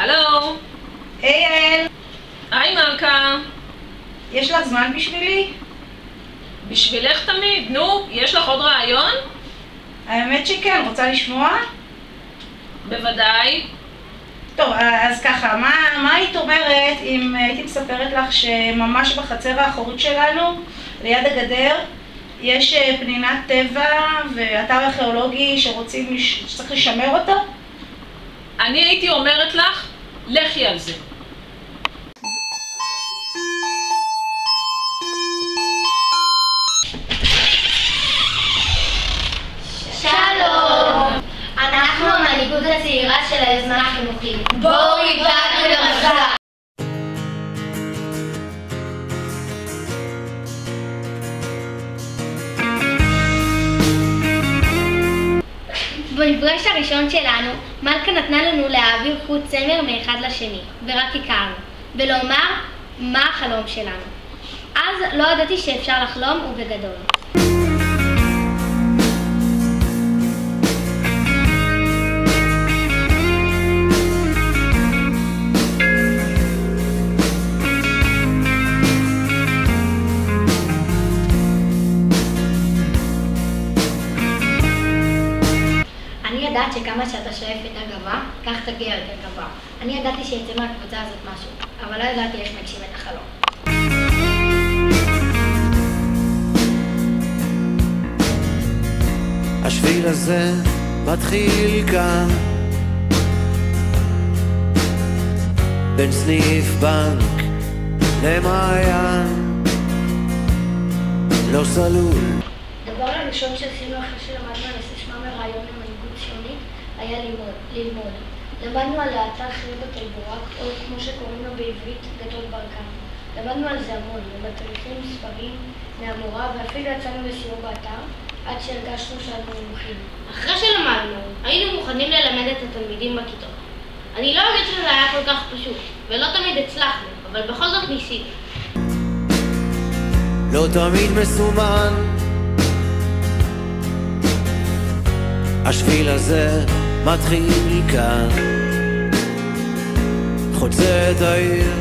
הלו? היי יעל. היי מלכה. יש לך זמן בשבילי? בשבילך תמיד, נו, יש לך עוד רעיון? האמת שכן, רוצה לשמוע? בוודאי. טוב, אז ככה, מה היית אומרת אם הייתי מספרת לך שממש בחצר האחורית שלנו, ליד הגדר, יש פנינת טבע ואתר ארכיאולוגי שצריך לשמר אותו? אני הייתי אומרת לך, לכי על זה. שלום! אנחנו המנהיגות הצעירה של היוזמה החינוכית. בואו נדאג למסע! במפגש הראשון שלנו, מלכה נתנה לנו להעביר חוט צמר מאחד לשני, ורק הכרנו, ולומר מה החלום שלנו. אז לא ידעתי שאפשר לחלום ובגדול. אני ידעת שכמה שאתה שואף יותר גבוה, כך תגיע יותר גבוה. אני ידעתי שיצא מהקבוצה הזאת משהו, אבל לא ידעתי איך מגשים את החלום. השביל הזה מתחיל כאן בין סניף בנק למעיין לא סלול. הדבר הראשון שעשינו אחרי שלמדנו על נושא מרעיון למנהיגות ציונית היה ללמוד. למדנו על האתר חרבת אל-בורק, או כמו שקוראים לו בעברית גדות ברקן. למדנו על זה המון, ומטריחים ספרים מהמורה, ואפילו יצאנו לסיור באתר עד שהרגשנו שאנו מומחים. אחרי שלמדנו, היינו מוכנים ללמד את התלמידים בכיתות. אני לא אגיד שזה היה כל כך פשוט, ולא תמיד הצלחנו, אבל בכל זאת ניסיתי. לא תמיד מסומן השביל הזה מתחיל כאן חוצה את העיר.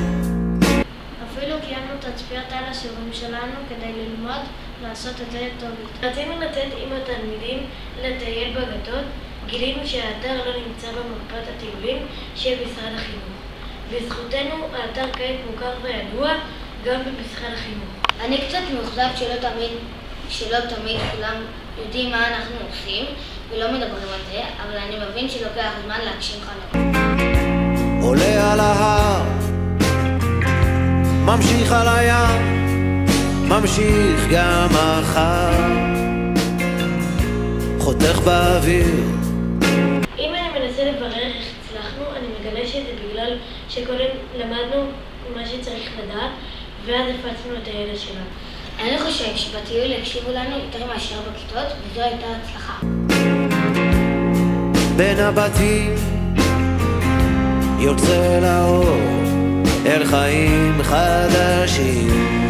אפילו קיימנו תצפיות על השיעורים שלנו כדי ללמוד לעשות את זה טוב. רצינו לתת עם התלמידים לטייל בגדות, גילינו שהאתר לא נמצא במפת הטיולים של משרד החינוך. בזכותנו האתר כעת מוכר וידוע גם במשרד החינוך. אני קצת מאוכזב שלא תמיד כולם יודעים מה אנחנו עושים ולא מדברים על זה, אבל אני מבין שלוקח זמן להגשים חלום. עולה על ההר, ממשיך על הים, ממשיך גם מחר, חותך באוויר. אם אני מנסה לברר איך הצלחנו, אני מגלה שזה בגלל שקודם למדנו מה שצריך לדעת, ואז הפצנו את הידע שלנו. אני חושב שבטיול הקשיבו לנו יותר מאשר בכיתות, וזו הייתה הצלחה. בין הבתים יוצא לאור אל חיים חדשים.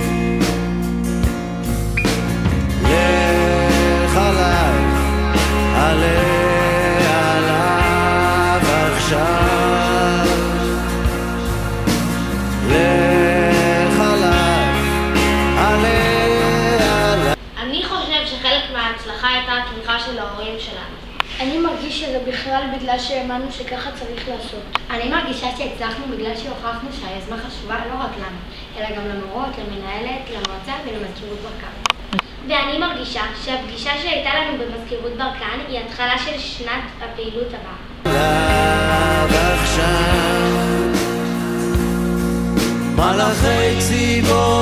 לך עליי, עלה עליו עכשיו. לך עליי, עלה עליו. אני חושב שחלק מההצלחה הייתה התמיכה של ההורים שלנו. אני מרגיש שזה בכלל בגלל שהאמנו שככה צריך לעשות. אני מרגישה שהצלחנו בגלל שהוכחנו שהיוזמה חשובה לא רק לנו, אלא גם למורות, למנהלת, למועצה ולמזכירות ברקן. ואני מרגישה שהפגישה שהייתה לנו במזכירות ברקן היא התחלה של שנת הפעילות הבאה. עכשיו מלאכי ציבור